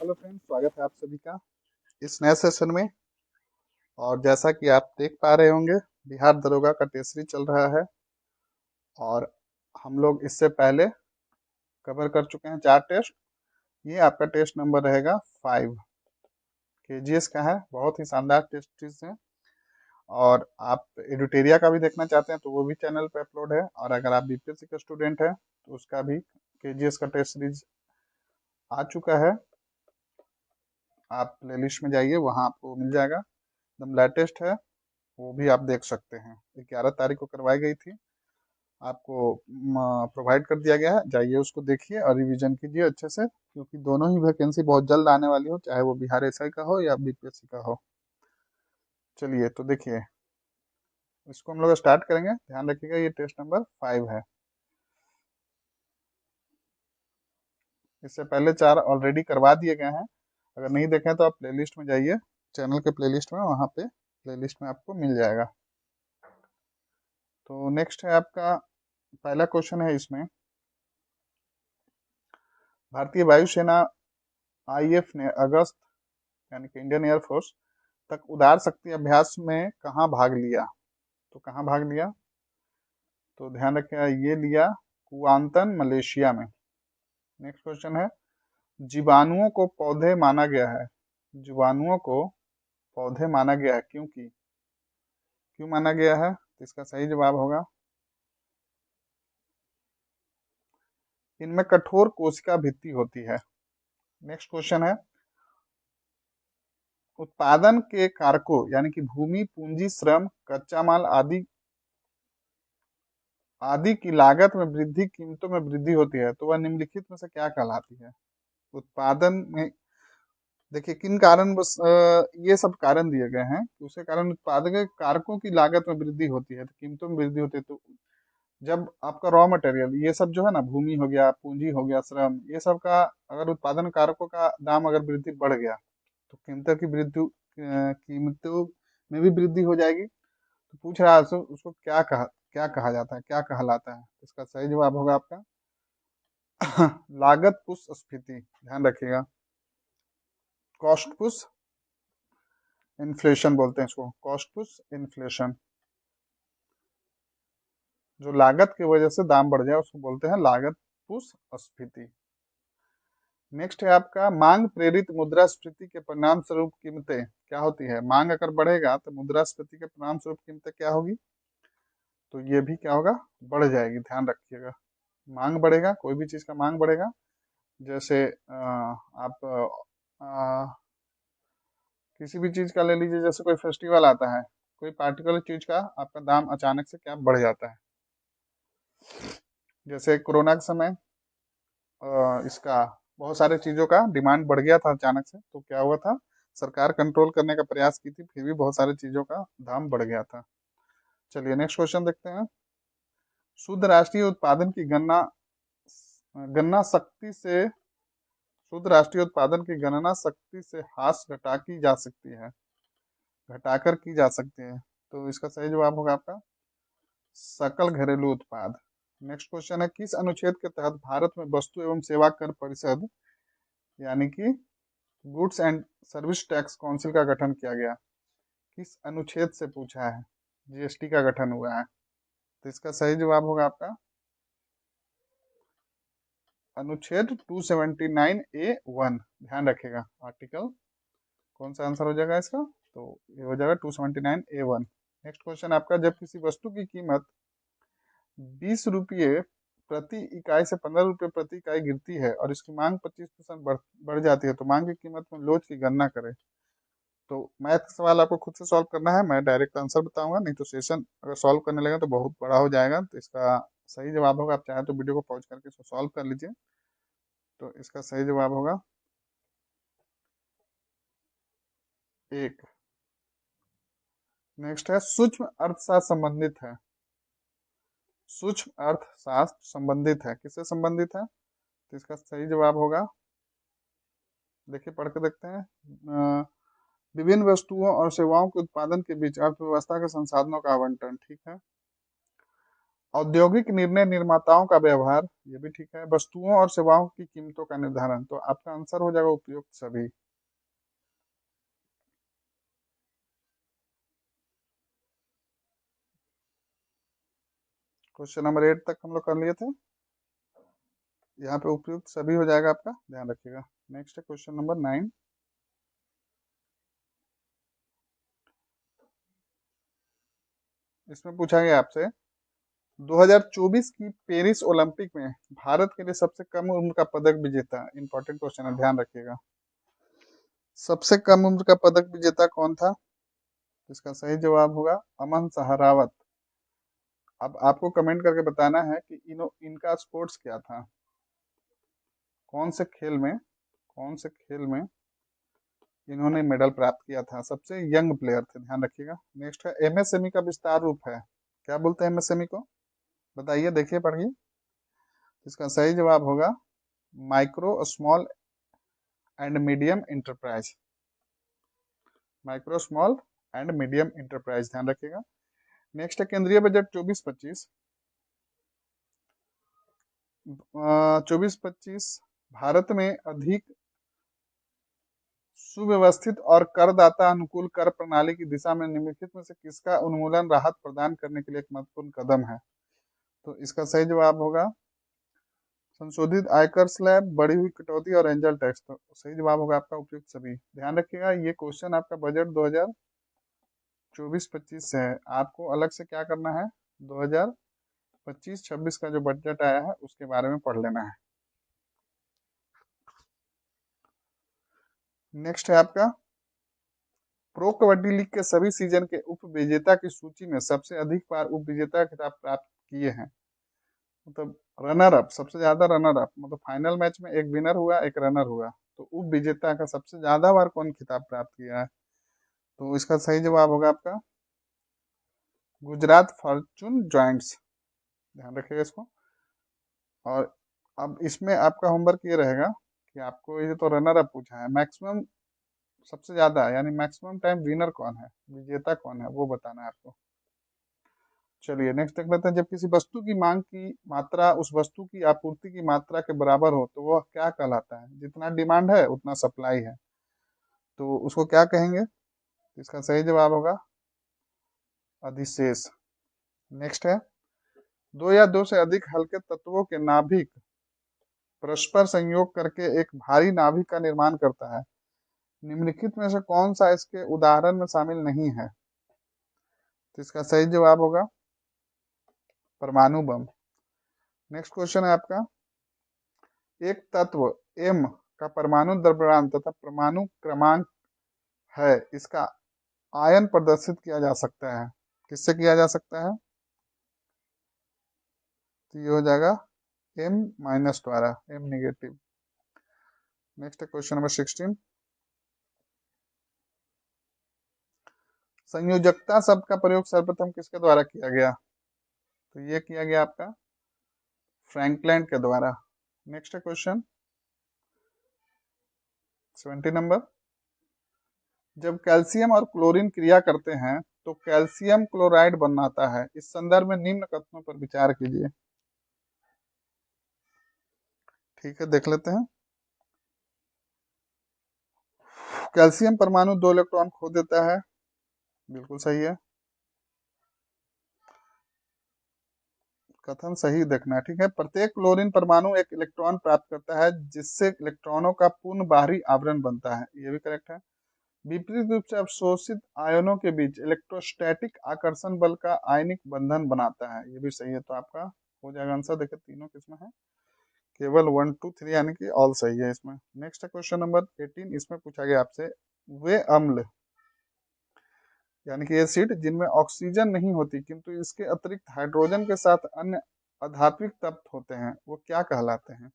Hello friends, स्वागत है आप सभी का इस नए सेशन में। और जैसा कि आप देख पा रहे होंगे, बिहार दरोगा का टेस्ट सीरीज चल रहा है। और हम लोग इससे पहले कवर कर चुके हैं 4 टेस्ट। ये आपका टेस्ट नंबर रहेगा 5। केजीएस का है, बहुत ही शानदार टेस्ट सीरीज है। और आप एडुटेरिया का भी देखना चाहते हैं तो वो भी चैनल पे अपलोड है। और अगर आप बीपीएससी का स्टूडेंट है तो उसका भी केजीएस का टेस्ट सीरीज आ चुका है। आप प्लेलिस्ट में जाइए, वहाँ आपको मिल जाएगा, एकदम लेटेस्ट है। वो भी आप देख सकते हैं, 11 तारीख को करवाई गई थी, आपको प्रोवाइड कर दिया गया है। जाइए उसको देखिए और रिवीजन कीजिए अच्छे से, क्योंकि दोनों ही वैकेंसी बहुत जल्द आने वाली हो, चाहे वो बिहार एसआई का हो या बीपीएससी का हो। चलिए तो देखिए, इसको हम लोग स्टार्ट करेंगे। ध्यान रखिएगा, ये टेस्ट नंबर 5 है। इससे पहले 4 ऑलरेडी करवा दिए गए हैं। अगर नहीं देखें तो आप प्लेलिस्ट में जाइए, चैनल के प्लेलिस्ट में, वहाँ पे प्लेलिस्ट में आपको मिल जाएगा। तो नेक्स्ट है आपका पहला क्वेश्चन है इसमें। भारतीय वायुसेना आईएफ ने अगस्त यानी कि इंडियन एयरफोर्स तक उदार शक्ति अभ्यास में कहाँ भाग लिया? तो कहाँ भाग लिया? तो ध्यान रखिएगा, ये लिया कुआंतन, मलेशिया में। नेक्स्ट क्वेश्चन है, जीवाणुओं को पौधे माना गया है। जीवाणुओं को पौधे माना गया है क्योंकि क्यों माना गया है? तो इसका सही जवाब होगा, इनमें कठोर कोशिका भित्ति होती है। नेक्स्ट क्वेश्चन है, उत्पादन के कारकों यानी कि भूमि, पूंजी, श्रम, कच्चा माल आदि आदि की लागत में वृद्धि, कीमतों में वृद्धि होती है, तो वह निम्नलिखित में से क्या कहलाती है? उत्पादन में देखिए किन कारण ये सब कारण दिए गए हैं कि उसके कारण उत्पादन के कारकों की लागत में वृद्धि होती है, तो कीमतों में वृद्धि होती है। तो जब आपका रॉ मटेरियल ये सब जो है ना, भूमि हो गया, पूंजी हो गया, श्रम, ये सब का अगर उत्पादन कारकों का दाम अगर वृद्धि बढ़ गया तो कीमतों में भी वृद्धि हो जाएगी। तो पूछ रहा है उसको क्या कहा जाता है, क्या कहलाता है? इसका सही जवाब होगा आपका लागत पुष्पस्फीति। ध्यान रखिएगा, कॉस्ट पुश इन्फ्लेशन बोलते हैं इसको, कॉस्ट पुश इन्फ्लेशन। जो लागत की वजह से दाम बढ़ जाए उसको बोलते हैं लागत पुष्पस्फीति। नेक्स्ट है आपका, मांग प्रेरित मुद्रास्फीति के परिणाम स्वरूप कीमतें क्या होती है? मांग अगर बढ़ेगा तो मुद्रास्फीति के परिणाम स्वरूप कीमतें क्या होगी? तो ये भी क्या होगा? बढ़ जाएगी। ध्यान रखिएगा, मांग बढ़ेगा, कोई भी चीज का मांग बढ़ेगा। जैसे आप किसी भी चीज का ले लीजिए, जैसे कोई फेस्टिवल आता है, कोई पार्टिकुलर चीज का आपका दाम अचानक से क्या बढ़ जाता है। जैसे कोरोना के समय इसका बहुत सारे चीजों का डिमांड बढ़ गया था अचानक से, तो क्या हुआ था, सरकार कंट्रोल करने का प्रयास की थी, फिर भी बहुत सारी चीजों का दाम बढ़ गया था। चलिए नेक्स्ट क्वेश्चन देखते हैं। शुद्ध राष्ट्रीय उत्पादन की गणना गणना शक्ति से शुद्ध राष्ट्रीय उत्पादन की गणना शक्ति से ह्रास घटा की जा सकती है, घटाकर की जा सकती है। तो इसका सही जवाब होगा आपका सकल घरेलू उत्पाद। नेक्स्ट क्वेश्चन है, किस अनुच्छेद के तहत भारत में वस्तु एवं सेवा कर परिषद यानी कि goods and service tax council का गठन किया गया? किस अनुच्छेद से पूछा है जीएसटी का गठन हुआ है? तो इसका सही जवाब होगा आपका अनुच्छेद 279A1। ध्यान रखिएगा, आर्टिकल कौन सा आंसर हो जाएगा इसका? तो ये हो जाएगा 279A1। नेक्स्ट क्वेश्चन आपका, जब किसी वस्तु की कीमत 20 रुपये प्रति इकाई से 15 रुपये प्रति इकाई गिरती है और इसकी मांग 25% बढ़ जाती है, तो मांग की कीमत में लोच की गणना करें। तो मैथ का सवाल आपको खुद से सॉल्व करना है, मैं डायरेक्ट आंसर बताऊंगा, नहीं तो सेशन अगर सॉल्व करने लगे तो बहुत बड़ा हो जाएगा। तो इसका सही जवाब होगा, आप चाहें तो वीडियो को पॉज करके इसको सॉल्व कर लीजिए। तो इसका सही जवाब होगा 1। नेक्स्ट है, सूक्ष्म अर्थशास्त्र संबंधित है। सूक्ष्म अर्थशास्त्र संबंधित है, किससे संबंधित है? तो इसका सही जवाब होगा, देखिए पढ़ के देखते हैं, विभिन्न वस्तुओं और सेवाओं के उत्पादन के बीच अर्थव्यवस्था के संसाधनों का आवंटन। ठीक है, औद्योगिक निर्णय निर्माताओं का व्यवहार, ये भी ठीक है। वस्तुओं और सेवाओं की कीमतों का निर्धारण, तो आपका आंसर हो जाएगा उपयुक्त सभी। क्वेश्चन नंबर 8 तक हम लोग कर लिए थे, यहाँ पे उपयुक्त सभी हो जाएगा आपका, ध्यान रखिएगा। नेक्स्ट है क्वेश्चन नंबर 9। इसमें पूछा गया आपसे 2024 की पेरिस ओलंपिक में भारत के लिए सबसे कम उम्र का पदक विजेता, इंपॉर्टेंट क्वेश्चन है, ध्यान रखिएगा। सबसे कम उम्र का पदक विजेता कौन था? इसका सही जवाब होगा अमन सहारावत। अब आपको कमेंट करके बताना है कि इनका स्पोर्ट्स क्या था, कौन से खेल में इन्होंने मेडल प्राप्त किया था, सबसे यंग प्लेयर थे, ध्यान रखिएगा। नेक्स्ट है एमएसएमई का विस्तार रूप है, क्या बोलते हैं एमएसएमई को, बताइए, देखिए पढ़िए। इसका सही जवाब होगा micro small and medium enterprise, micro small and medium enterprise, ध्यान रखिएगा। नेक्स्ट है केंद्रीय बजट 24-25। 24-25 भारत में अधिक सुव्यवस्थित और करदाता अनुकूल कर प्रणाली की दिशा में निम्नलिखित में से किसका उन्मूलन राहत प्रदान करने के लिए एक महत्वपूर्ण कदम है? तो इसका सही जवाब होगा संशोधित आयकर स्लैब, बढ़ी हुई कटौती और एंजल टैक्स। तो सही जवाब होगा आपका उपयुक्त सभी। ध्यान रखिएगा ये क्वेश्चन आपका बजट 2024-25 से है, आपको अलग से क्या करना है, 2025-26 का जो बजट आया है उसके बारे में पढ़ लेना है। नेक्स्ट है आपका प्रो कबड्डी लीग के सभी सीजन के उप विजेता की सूची में सबसे अधिक बार उप विजेता खिताब प्राप्त किए हैं, मतलब रनर अप, सबसे ज्यादा रनर अप, मतलब फाइनल मैच में एक विनर हुआ एक रनर हुआ, तो उप विजेता का सबसे ज्यादा बार कौन खिताब प्राप्त किया है? तो इसका सही जवाब होगा आपका गुजरात फॉर्चून जॉइंट्स, ध्यान रखिएगा इसको। और अब इसमें आपका होमवर्क ये रहेगा कि आपको, ये तो रनर अप पूछा है, मैक्सिमम सबसे ज्यादा यानी मैक्सिमम टाइम विनर कौन है, विजेता कौन है, वो बताना है आपको। चलिए नेक्स्ट देख लेते हैं। जब किसी वस्तु की मांग की मात्रा उस वस्तु की आपूर्ति की मात्रा के बराबर हो तो वह क्या कहलाता है? जितना डिमांड है उतना सप्लाई है, तो उसको क्या कहेंगे? इसका सही जवाब होगा अधिशेष। नेक्स्ट है दो या दो से अधिक हल्के तत्वों के नाभिक परस्पर संयोग करके एक भारी नाभिक का निर्माण करता है, निम्नलिखित में से कौन सा इसके उदाहरण में शामिल नहीं है? तो इसका सही जवाब होगा परमाणु बम। नेक्स्ट क्वेश्चन है आपका एक तत्व M का परमाणु द्रव्यमान तथा परमाणु क्रमांक है, इसका आयन प्रदर्शित किया जा सकता है, किससे किया जा सकता है? तो ये हो जाएगा M- द्वारा, M negative. Next question number 16। संयोजकता शब्द का प्रयोग सर्वप्रथम किसके द्वारा किया गया? तो ये किया गया आपका फ्रैंकलैंड के द्वारा। नेक्स्ट क्वेश्चन 17 नंबर, जब कैल्शियम और क्लोरीन क्रिया करते हैं तो कैल्शियम क्लोराइड बनाता है, इस संदर्भ में निम्न कथनों पर विचार कीजिए। ठीक है, देख लेते हैं। कैल्शियम परमाणु 2 इलेक्ट्रॉन खो देता है, बिल्कुल सही है, कथन सही देखना है। ठीक है, प्रत्येक क्लोरीन परमाणु एक इलेक्ट्रॉन प्राप्त करता है जिससे इलेक्ट्रॉनों का पूर्ण बाहरी आवरण बनता है, ये भी करेक्ट है। विपरीत रूप से अवशोषित आयनों के बीच इलेक्ट्रोस्टैटिक आकर्षण बल का आयनिक बंधन बनाता है, ये भी सही है। तो आपका हो जाएगा आंसर, देखिए तीनों किसमें है, केवल 1 2 3 यानी कि ऑल सही है इसमें। Next question number 18। इसमें पूछा गया आपसे वे अम्ल यानी कि एसिड जिनमें ऑक्सीजन नहीं होती किंतु इसके अतिरिक्त हाइड्रोजन के साथ अन्य अधात्विक तत्व होते हैं, वो क्या कहलाते हैं?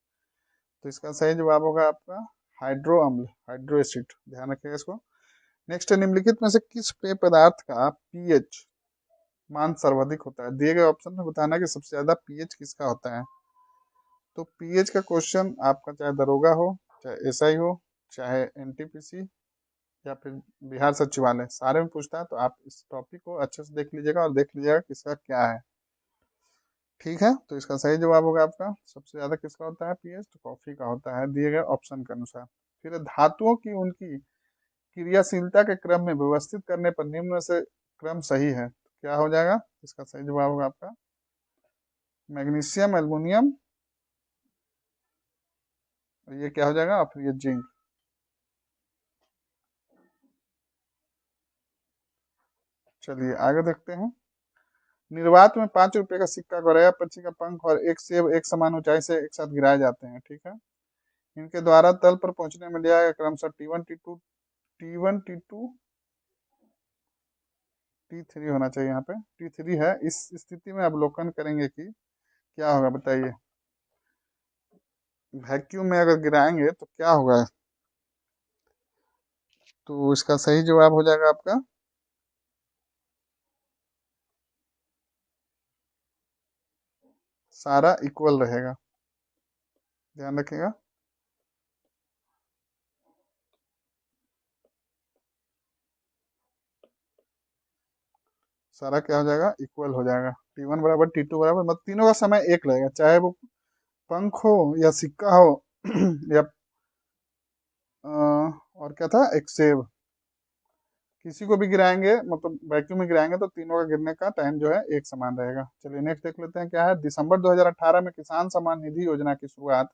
तो इसका सही जवाब होगा आपका हाइड्रो अम्ल, हाइड्रो एसिड, ध्यान रखिएगा इसको। नेक्स्ट है निम्नलिखित में से किस पेय पदार्थ का पीएच मान सर्वाधिक होता है? दिए गए ऑप्शन में बताना कि सबसे ज्यादा पीएच किसका होता है। तो पीएच का क्वेश्चन आपका चाहे दरोगा हो, चाहे एसआई हो, चाहे एनटीपीसी या फिर बिहार सचिवालय, सारे में पूछता है, तो आप इस टॉपिक को अच्छे से देख लीजिएगा और देख लीजिएगा किसका क्या है। ठीक है, तो इसका सही जवाब होगा आपका सबसे ज्यादा किसका होता है पीएच, तो कॉफी का होता है दिए गए ऑप्शन के अनुसार। फिर धातुओं की उनकी क्रियाशीलता के क्रम में व्यवस्थित करने पर निम्न में से क्रम सही है, तो क्या हो जाएगा, इसका सही जवाब होगा आपका मैग्नीशियम, एल्युमिनियम, ये क्या हो जाएगा, और फिर ये जिंक। चलिए आगे देखते हैं। निर्वात में 5 रुपए का सिक्का, गौरैया पक्षी का पंख और एक सेब एक समान ऊंचाई से एक साथ गिराए जाते हैं, ठीक है। इनके द्वारा तल पर पहुंचने में लिया गया क्रमशः T1 T2 T1 T2 T3 होना चाहिए, यहाँ पे T3 है। इस स्थिति में अवलोकन करेंगे कि क्या होगा, बताइए। वैक्यूम में अगर गिराएंगे तो क्या होगा, तो इसका सही जवाब हो जाएगा आपका सारा इक्वल रहेगा, ध्यान रखिएगा। सारा क्या हो जाएगा, इक्वल हो जाएगा। T1 बराबर T2 बराबर, मतलब तीनों का समय एक रहेगा, चाहे वो पंख हो या सिक्का हो या और क्या था, एक सेब, किसी को भी गिराएंगे मतलब वैक्यूम में गिराएंगे तो तीनों का गिरने का टाइम जो है एक समान रहेगा। चलिए नेक्स्ट देख लेते हैं क्या है। दिसंबर 2018 में किसान सम्मान निधि योजना की शुरुआत,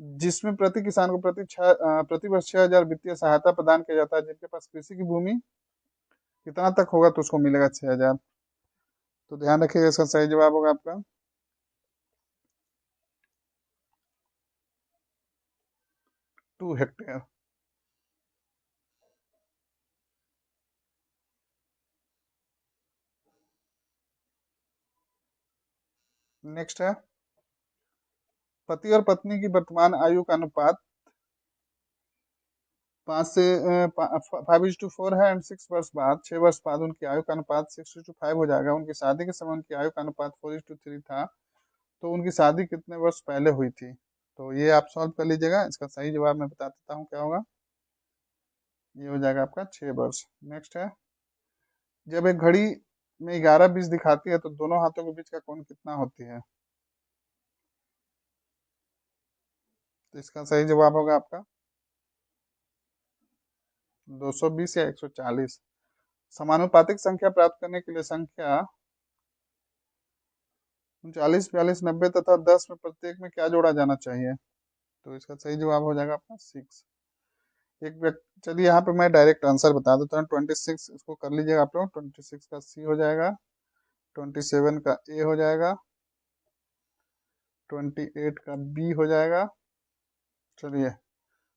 जिसमें प्रति किसान को प्रति वर्ष 6,000 वित्तीय सहायता प्रदान किया जाता है, जिनके पास कृषि की भूमि कितना तक होगा तो उसको मिलेगा 6,000। तो ध्यान रखिएगा, इसका सही जवाब होगा आपका 2 हेक्टेयर। नेक्स्ट है, पति और पत्नी की वर्तमान आयु का अनुपात 5:4 है, एंड 6 वर्ष बाद, 6 वर्ष बाद उनकी आयु का अनुपात 6:5 हो जाएगा। उनकी शादी के समय उनकी आयु का अनुपात 4:3 था, तो उनकी शादी कितने वर्ष पहले हुई थी, तो ये आप सॉल्व कर लीजिएगा। इसका सही जवाब मैं बता देता हूँ क्या होगा, ये हो जाएगा आपका 6 वर्ष। नेक्स्ट है, जब एक घड़ी में 11:20 दिखाती है तो दोनों हाथों के बीच का कोण कितना होती है, तो इसका सही जवाब होगा आपका 220 या 140। समानुपातिक संख्या प्राप्त करने के लिए संख्या 39, 42, 90 तथा 10 में प्रत्येक में क्या जोड़ा जाना चाहिए, तो इसका सही जवाब हो जाएगा आपका 6। एक व्यक्ति, चलिए यहाँ पे मैं डायरेक्ट आंसर बता देता हूँ। 26 इसको कर लीजिएगा आप लोग, 26 का सी हो जाएगा, 27 का ए हो जाएगा, 28 का बी हो जाएगा। चलिए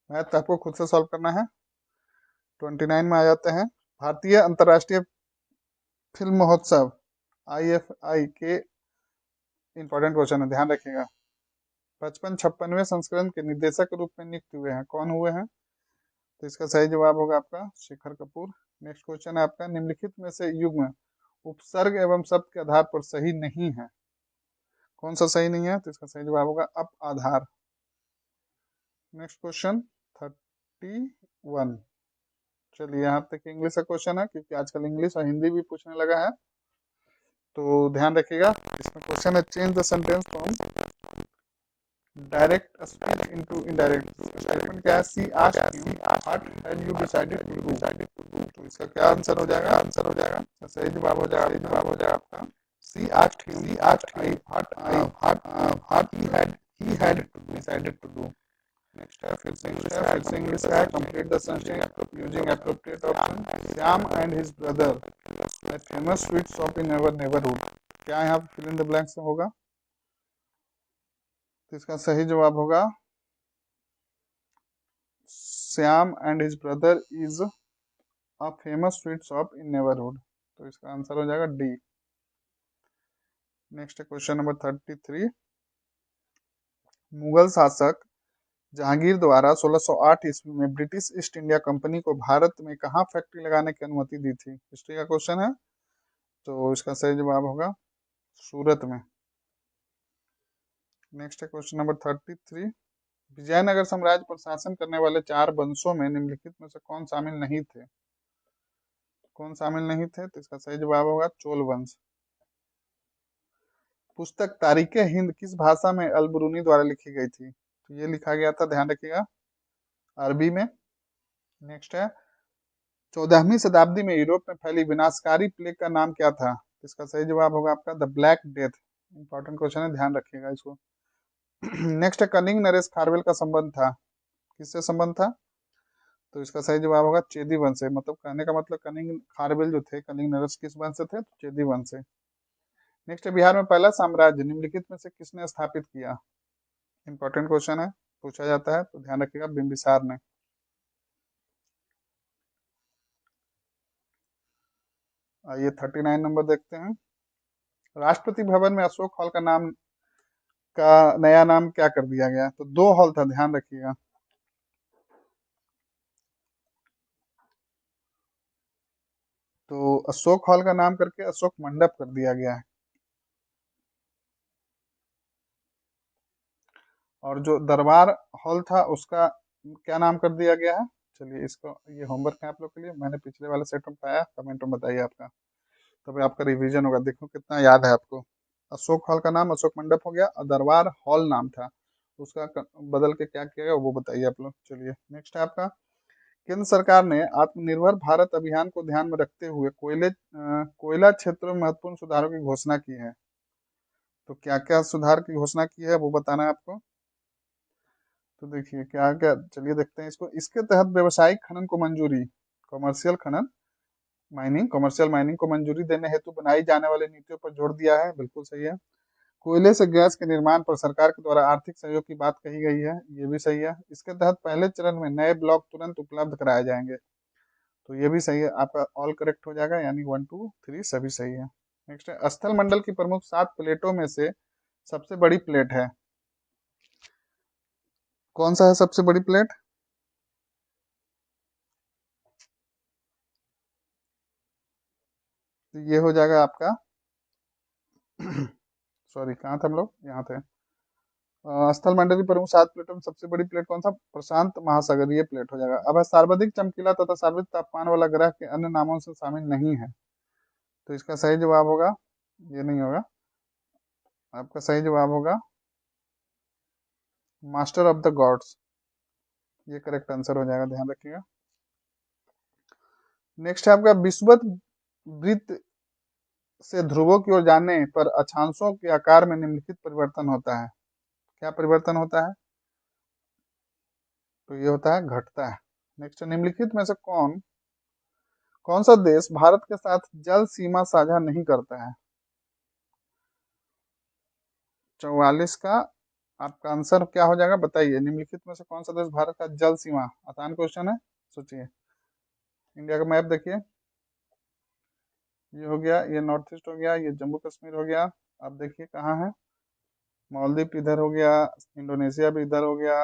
मैथ आपको खुद से सॉल्व करना है। 29 में आ जाते हैं, भारतीय अंतर्राष्ट्रीय फिल्म महोत्सव IFI के इंपॉर्टेंट क्वेश्चन है, ध्यान रखिएगा। 55-56वें संस्करण के निर्देशक के रूप में नियुक्त हुए हैं, कौन हुए हैं, तो इसका सही जवाब होगा आपका शेखर कपूर। नेक्स्ट क्वेश्चन है आपका, निम्नलिखित में से युग्म उपसर्ग एवं शब्द के आधार पर सही नहीं है, कौन सा सही नहीं है, तो इसका सही जवाब होगा अप आधार। Next question 31। चलिए यहाँ तक इंग्लिश का क्वेश्चन है, क्योंकि आजकल इंग्लिश और हिंदी भी पूछने लगा है, तो ध्यान रखिएगा। इसमें क्वेश्चन है, change the sentence from direct speech into indirect. Statement क्या है, she asked you what had you decided to do, तो इसका क्या आंसर हो जाएगा, सही जवाब हो जाएगा आपका she asked him what he had decided to do. Next है, फिर से इंग्लिश का है, complete the sentence using appropriate option. Shyam and his brother a famous sweet shop in our neighborhood, क्या यहाँ पे फिल इन द ब्लैंक्स होगा, तो इसका सही जवाब होगा Shyam and his brother is a famous sweet shop in neighbourhood, तो इसका आंसर हो जाएगा D. Next question number 33। Mughal शासक जहांगीर द्वारा 1608 ईस्वी में ब्रिटिश ईस्ट इंडिया कंपनी को भारत में कहाँ फैक्ट्री लगाने की अनुमति दी थी, हिस्ट्री का क्वेश्चन है, तो इसका सही जवाब होगा सूरत में। नेक्स्ट है क्वेश्चन नंबर 33। विजयनगर साम्राज्य पर शासन करने वाले 4 वंशों में निम्नलिखित में से कौन शामिल नहीं थे, तो इसका सही जवाब होगा चोल वंश। पुस्तक तारीख हिंद किस भाषा में अल-बरूनी द्वारा लिखी गई थी? तो ये लिखा गया था, ध्यान रखिएगा, अरबी में। नेक्स्ट है, 14वीं शताब्दी में यूरोप में फैली विनाशकारी प्लेग का नाम क्या था? इसका सही जवाब होगा आपका the black death. Important question है, ध्यान रखिएगा इसको। नेक्स्ट है, कनिंग नरेश खारवेल का संबंध था, किससे संबंध था? तो इसका सही जवाब होगा चेदी वंश से। मतलब कहने का मतलब कनिंग खारवेल जो थे, कनिंग नरेश किस वंश से थे? तो चेदी वंश से। नेक्स्ट है, बिहार में पहला साम्राज्य निम्नलिखित में से किसने स्थापित किया? इंपॉर्टेंट क्वेश्चन है, पूछा जाता है, तो ध्यान रखिएगा, बिंबिसार ने। आइए 39 नंबर देखते हैं। राष्ट्रपति भवन में अशोक हॉल का नया नाम क्या कर दिया गया? तो दो हॉल था, ध्यान रखिएगा। तो अशोक हॉल का नाम करके अशोक मंडप कर दिया गया है। और जो दरबार हॉल था उसका क्या नाम कर दिया गया है? चलिए, इसको, ये होमवर्क है आप लोग के लिए, मैंने पिछले वाले सेट में बताया, कमेंट में बताइए आपका, तभी आपका रिवीजन होगा, देखो कितना याद है आपको। अशोक हॉल का नाम अशोक मंडप हो गया, और दरबार हॉल नाम था, उसका बदल के क्या किया गया वो बताइए आप लोग। चलिए, नेक्स्ट है आपका, केंद्र सरकार ने आत्मनिर्भर भारत अभियान को ध्यान में रखते हुए कोयला क्षेत्रों में महत्वपूर्ण सुधारों की घोषणा की है। तो क्या क्या सुधार की घोषणा की है वो बताना है आपको। तो देखिए क्या क्या, चलिए देखते हैं इसको। इसके तहत व्यवसायिक खनन को मंजूरी, कॉमर्शियल खनन, कॉमर्शियल माइनिंग को मंजूरी देने हेतु बनाई जाने वाली नीतियों पर जोर दिया है, बिल्कुल सही है। कोयले से गैस के निर्माण पर सरकार के द्वारा आर्थिक सहयोग की बात कही गई है, ये भी सही है। इसके तहत पहले चरण में नए ब्लॉक तुरंत उपलब्ध कराए जाएंगे, तो ये भी सही है, आपका ऑल करेक्ट हो जाएगा, यानी 1 2 3 सभी सही है। नेक्स्ट है, स्थल मंडल की प्रमुख 7 प्लेटों में से सबसे बड़ी प्लेट है, कौन सा है सबसे बड़ी प्लेट? तो ये हो जाएगा आपका सॉरी, कहाँ थे हम लोग, यहाँ थे। स्थल मंडल की प्रमुख 7 प्लेटों में सबसे बड़ी प्लेट कौन सा? प्रशांत महासागरीय प्लेट हो जाएगा। अब है, सर्वाधिक चमकीला तथा सर्वाधिक तापमान वाला ग्रह के अन्य नामों से शामिल नहीं है, तो इसका सही जवाब होगा, ये नहीं होगा, आपका सही जवाब होगा मास्टर ऑफ द गॉड्स, ये करेक्ट आंसर हो जाएगा, ध्यान रखिएगा। नेक्स्ट है आपका, विषुवत वृत्त से ध्रुवों की ओर जाने पर अक्षांशों के आकार में निम्नलिखित परिवर्तन होता है, क्या परिवर्तन होता है? तो ये होता है, घटता है। नेक्स्ट, निम्नलिखित में से कौन कौन सा देश भारत के साथ जल सीमा साझा नहीं करता है? 44 का आपका आंसर क्या हो जाएगा, बताइए। निम्नलिखित में से कौन सा देश भारत का जल सीमा, आसान क्वेश्चन है, सोचिए। इंडिया का मैप देखिए, ये हो गया, ये नॉर्थ ईस्ट हो गया, ये जम्मू कश्मीर हो गया, अब देखिए कहाँ है, मालदीव इधर हो गया, इंडोनेशिया भी इधर हो गया,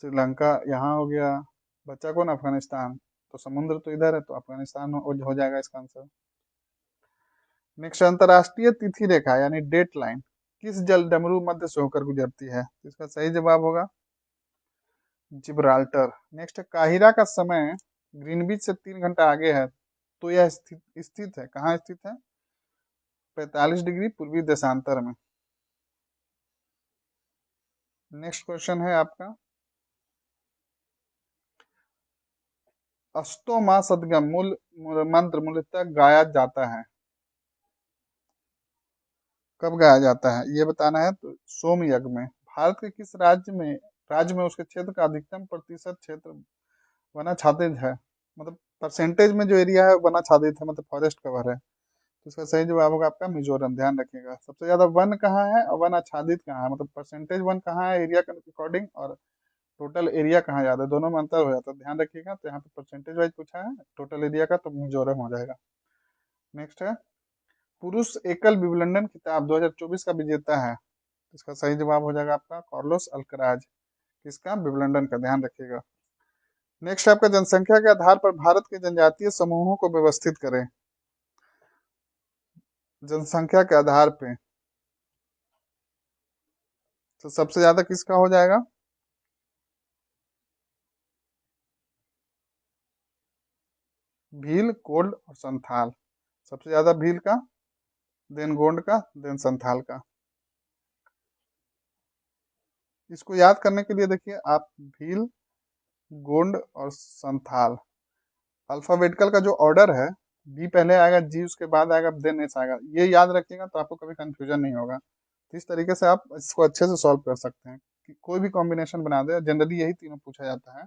श्रीलंका यहाँ हो गया, बचा कौन? अफगानिस्तान। तो समुद्र तो इधर है, तो अफगानिस्तान हो जाएगा इसका आंसर। नेक्स्ट, अंतरराष्ट्रीय तिथि रेखा यानी डेट लाइन किस जल डमरू मध्य से होकर गुजरती है? इसका सही जवाब होगा जिब्राल्टर। नेक्स्ट, काहिरा का समय ग्रीनविच से 3 घंटा आगे है, तो यह स्थित है, कहाँ स्थित है? 45 डिग्री पूर्वी देशांतर में। नेक्स्ट क्वेश्चन है आपका, अस्तो माँ सदगम मंत्र मूलतः गाया जाता है, कब गाया जाता है ये बताना है। तो सोम यज्ञ में। भारत के किस राज्य में उसके क्षेत्र का अधिकतम प्रतिशत क्षेत्र वनाच्छादित है? मतलब परसेंटेज में जो एरिया है वनाच्छादित है, मतलब फॉरेस्ट कवर है, तो इसका सही जवाब होगा आपका मिजोरम, ध्यान रखिएगा। सबसे ज्यादा वन कहाँ है और वन आच्छादित कहाँ है, मतलब परसेंटेज वन कहाँ है एरिया के अकॉर्डिंग, और टोटल एरिया कहाँ ज्यादा है, दोनों में अंतर हो जाता है, ध्यान रखिएगा। तो यहाँ पे परसेंटेज वाइज पूछा है टोटल एरिया का, तो मिजोरम हो जाएगा। नेक्स्ट है, पुरुष एकल विंबलडन खिताब 2024 का विजेता है, इसका सही जवाब हो जाएगा आपका कार्लोस अल्कराज, किसका? विंबलडन का, ध्यान रखिएगा। नेक्स्ट आपका, जनसंख्या के आधार पर भारत के जनजातीय समूहों को व्यवस्थित करें, जनसंख्या के आधार पे, तो सबसे ज्यादा किसका हो जाएगा? भील, कोल्ड और संथाल। सबसे ज्यादा भील का, देन गोंड का, देन संथाल का। इसको याद करने के लिए देखिए आप भील, गोंड और संथाल, अल्फाबेटिकल का जो ऑर्डर है, बी पहले आएगा, जी उसके बाद आएगा, देन एस आएगा, ये याद रखिएगा तो आपको कभी कंफ्यूजन नहीं होगा। तो इस तरीके से आप इसको अच्छे से सॉल्व कर सकते हैं कि कोई भी कॉम्बिनेशन बना दे, जनरली यही तीनों पूछा जाता है।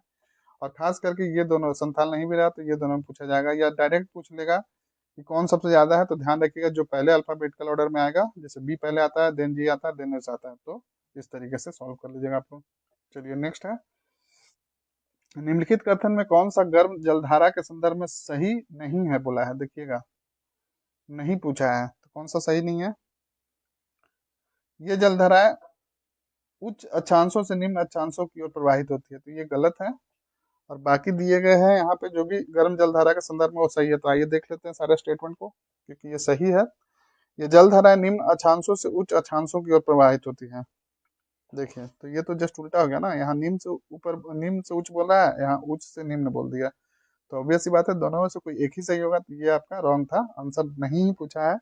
और खास करके ये दोनों, संथाल नहीं भी रहा तो ये दोनों में पूछा जाएगा, या डायरेक्ट पूछ लेगा कि कौन सबसे ज्यादा है, तो ध्यान रखिएगा जो पहले अल्फाबेटिकल ऑर्डर में आएगा, जैसे बी पहले आता है, देन जी आता है, देन एस आता है, तो इस तरीके से सॉल्व कर लीजिएगा आप लोग। चलिए नेक्स्ट है, निम्नलिखित कथन में कौन सा गर्म जलधारा के संदर्भ में सही नहीं है बोला है, देखिएगा नहीं पूछा है, तो कौन सा सही नहीं है। ये जलधाराएं उच्च अक्षांशों से निम्न अक्षांशों की ओर प्रवाहित होती है, तो ये गलत है। और बाकी दिए गए हैं यहाँ पे जो भी गर्म जलधारा के संदर्भ में वो सही है, तो आइए देख लेते हैं सारे स्टेटमेंट को, क्योंकि ये सही है। ये जलधाराएं निम्न अक्षांशों से उच्च अक्षांशों की ओर प्रवाहित होती हैं। देखिए तो ये तो जस्ट उल्टा हो गया ना, यहाँ निम्न से ऊपर, निम्न से उच्च बोला है, यहाँ उच्च से निम्न बोल दिया, तो ऑब्वियस सी बात है दोनों में से कोई एक ही सही होगा, तो ये आपका रॉन्ग था, आंसर नहीं ही पूछा है,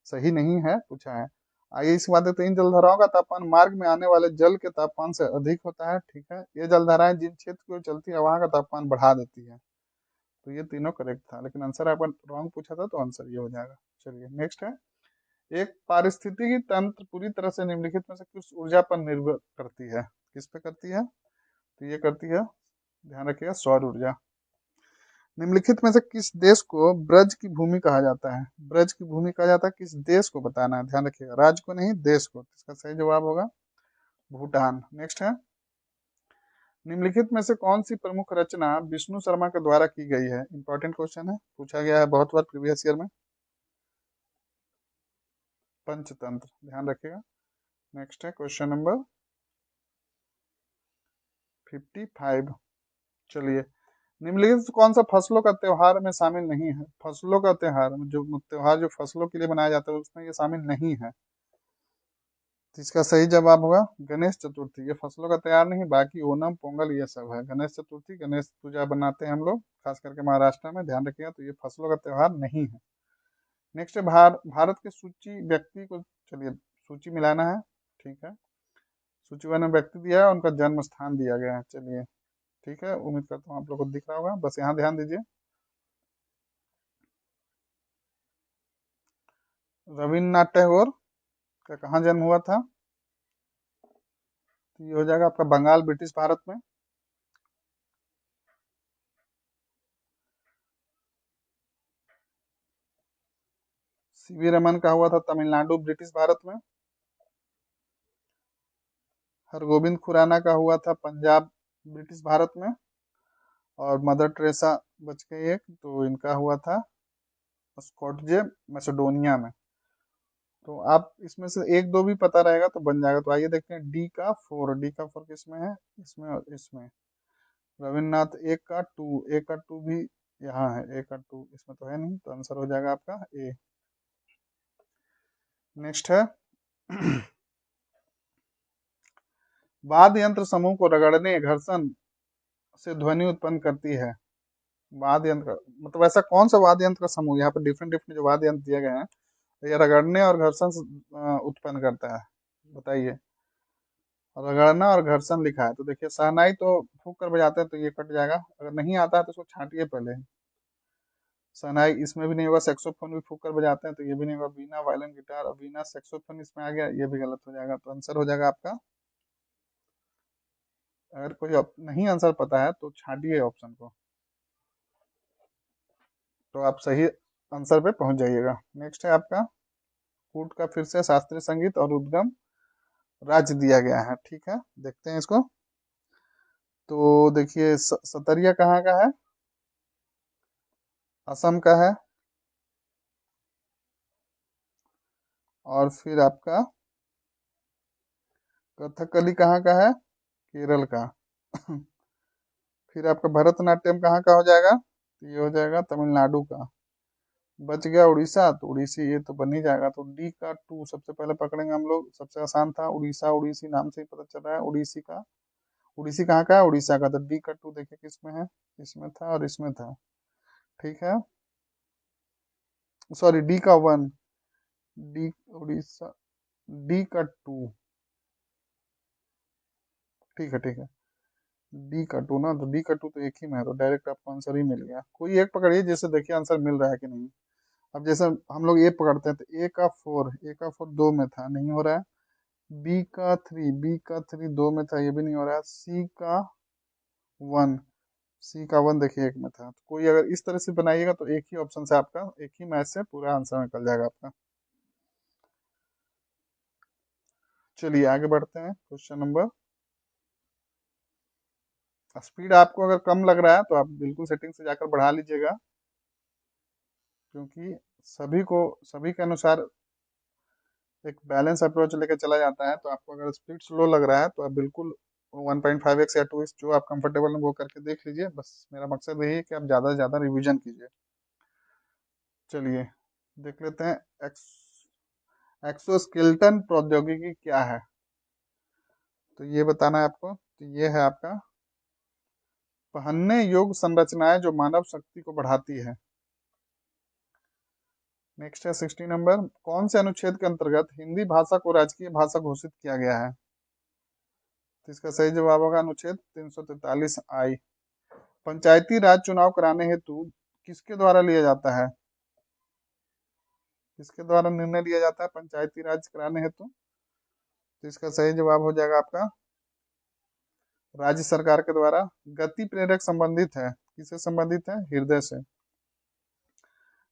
सही नहीं है पूछा है। आइए इसके बाद देखते हैं, इन जलधाराओं का तापमान मार्ग में आने वाले जल के तापमान से अधिक होता है, ठीक है। ये जलधाराएं जिन क्षेत्र की ओर चलती है वहां का तापमान बढ़ा देती है, तो ये तीनों करेक्ट था, लेकिन आंसर आपका रॉन्ग पूछा था, तो आंसर ये हो जाएगा। चलिए नेक्स्ट है, एक पारिस्थितिकी तंत्र पूरी तरह से निम्नलिखित में से किस ऊर्जा पर निर्भर करती है, किस पे करती है, तो ये करती है, ध्यान रखिएगा, सौर ऊर्जा। निम्नलिखित में से किस देश को ब्रज की भूमि कहा जाता है, ब्रज की भूमि कहा जाता है, किस देश को बताना है, ध्यान रखिएगा, राज्य को नहीं, देश को। इसका सही जवाब होगा भूटान। नेक्स्ट है, निम्नलिखित में से कौन सी प्रमुख रचना विष्णु शर्मा के द्वारा की गई है, इंपॉर्टेंट क्वेश्चन है, पूछा गया है बहुत बार प्रीवियस ईयर में। पंचतंत्र, ध्यान रखिएगा। नेक्स्ट है क्वेश्चन नंबर 55। चलिए, निम्नलिखित से कौन सा फसलों का त्योहार में शामिल नहीं है, फसलों का त्योहार, जो त्योहार जो फसलों के लिए बनाया जाता है उसमें ये शामिल नहीं है, तो इसका सही जवाब होगा गणेश चतुर्थी। ये फसलों का त्योहार नहीं, बाकी ओणम पोंगल ये सब है, गणेश चतुर्थी, गणेश पूजा बनाते हैं हम लोग खास करके महाराष्ट्र में, ध्यान रखिएगा, तो ये फसलों का त्योहार नहीं है। नेक्स्ट है, भारत के सूची व्यक्ति को, चलिए सूची मिलाना है, ठीक है, सूची में व्यक्ति दिया है, उनका जन्म स्थान दिया गया है, चलिए ठीक है, उम्मीद करता हूँ आप लोग को दिख रहा होगा, बस यहाँ ध्यान दीजिए। रविन्द्रनाथ टैगोर का कहाँ जन्म हुआ था, तो ये हो जाएगा आपका बंगाल, ब्रिटिश भारत में। सीवी रमन का हुआ था तमिलनाडु, ब्रिटिश भारत में। हरगोविंद खुराना का हुआ था पंजाब, ब्रिटिश भारत में। और मदर टेरेसा बच गई एक, तो इनका हुआ था स्कॉटजे, मैसेडोनिया में। तो आप इसमें से एक दो भी पता रहेगा तो बन जाएगा, तो आइए देखते हैं, डी का फोर किसमें है, इसमें और इसमें। रविन्द्रनाथ एक का टू, ए का टू भी यहाँ है, ए का टू इसमें तो है नहीं, तो आंसर हो जाएगा आपका ए। नेक्स्ट है, वाद्य यंत्र समूह को रगड़ने घर्षण से ध्वनि उत्पन्न करती है, वाद्य यंत्र मतलब ऐसा कौन सा वाद्य यंत्र का समूह, यहाँ पर डिफरेंट डिफरेंट जो वाद्य यंत्र दिए गए हैं, तो ये रगड़ने और घर्षण से उत्पन्न करता है, बताइए। रगड़ना और घर्षण लिखा है, तो देखिए शहनाई तो फूंक कर बजाते हैं, तो ये कट जाएगा, अगर नहीं आता है तो उसको छांटिए पहले। शहनाई इसमें भी नहीं होगा, सेक्सोफोन भी फूंक कर बजाते हैं, तो ये भी नहीं होगा, बीना वायलिन गिटार और बीना सेक्सोफोन इसमें आ गया, ये भी गलत हो जाएगा, तो आंसर हो जाएगा आपका, अगर कोई नहीं आंसर पता है तो छांटिए ऑप्शन को, तो आप सही आंसर पे पहुंच जाइएगा। नेक्स्ट है आपका, कूट का फिर से शास्त्रीय संगीत और उद्गम राज्य दिया गया है, ठीक है, देखते हैं इसको। तो देखिए सतरिया कहाँ का है, असम का है। और फिर आपका कथकली कहाँ का है, केरल का। फिर आपका भरतनाट्यम कहाँ का हो जाएगा, तो ये हो जाएगा तमिलनाडु का। बच गया उड़ीसा, तो उड़ीसी ये तो बन ही जाएगा, तो डी का टू सबसे पहले पकड़ेंगे हम लोग, सबसे आसान था, उड़ीसा, उड़ीसी नाम से ही पता चल रहा है, उड़ीसी का, उड़ीसी कहाँ का है, उड़ीसा का, तो डी का टू देखिए किसमें है, इसमें था और इसमें था, ठीक है, सॉरी डी का वन, डी उड़ीसा, डी का 2, ठीक है ठीक है, डी का 2 ना, तो डी का 2 तो एक ही में है, तो डायरेक्ट आपको आंसर ही मिल गया। कोई एक पकड़िए जैसे देखिए आंसर मिल रहा है कि नहीं। अब जैसे हम लोग ए पकड़ते हैं तो ए का 4 दो में था, नहीं हो रहा है। बी का 3 दो में था, ये भी नहीं हो रहा है। सी का वन देखिए एक में था। तो कोई अगर इस तरह से बनाइएगा तो एक ही ऑप्शन से आपका, एक ही मैच से पूरा आंसर निकल जाएगा आपका। चलिए आगे बढ़ते हैं। क्वेश्चन नंबर, स्पीड आपको अगर कम लग रहा है तो आप बिल्कुल सेटिंग से जाकर बढ़ा लीजिएगा, क्योंकि सभी के अनुसार एक बैलेंस अप्रोच लेकर चला जाता है। तो आपको अगर स्पीड स्लो लग रहा है तो आप बिल्कुल 1.5x या 2x जो आप कंफर्टेबल है वो करके देख लीजिए। बस मेरा मकसद यही है कि आप ज़्यादा से ज़्यादा रिवीजन कीजिए। चलिए देख लेते हैं, एक्सोस्केलेटन प्रौद्योगिकी क्या है, तो ये बताना है आपको। तो ये है आपका पहनने योग्य संरचनाएं जो मानव शक्ति को बढ़ाती है। नेक्स्ट है 60 नंबर, कौन से अनुच्छेद के अंतर्गत हिंदी भाषा को राजकीय भाषा घोषित किया गया है। तो इसका सही जवाब होगा अनुच्छेद 343 आई। पंचायती राज चुनाव कराने हेतु किसके द्वारा लिया जाता है, किसके द्वारा निर्णय लिया जाता है पंचायती राज कराने हेतु। तो इसका सही जवाब हो जाएगा आपका राज्य सरकार के द्वारा। गति प्रेरक संबंधित है, किससे संबंधित है, हृदय से।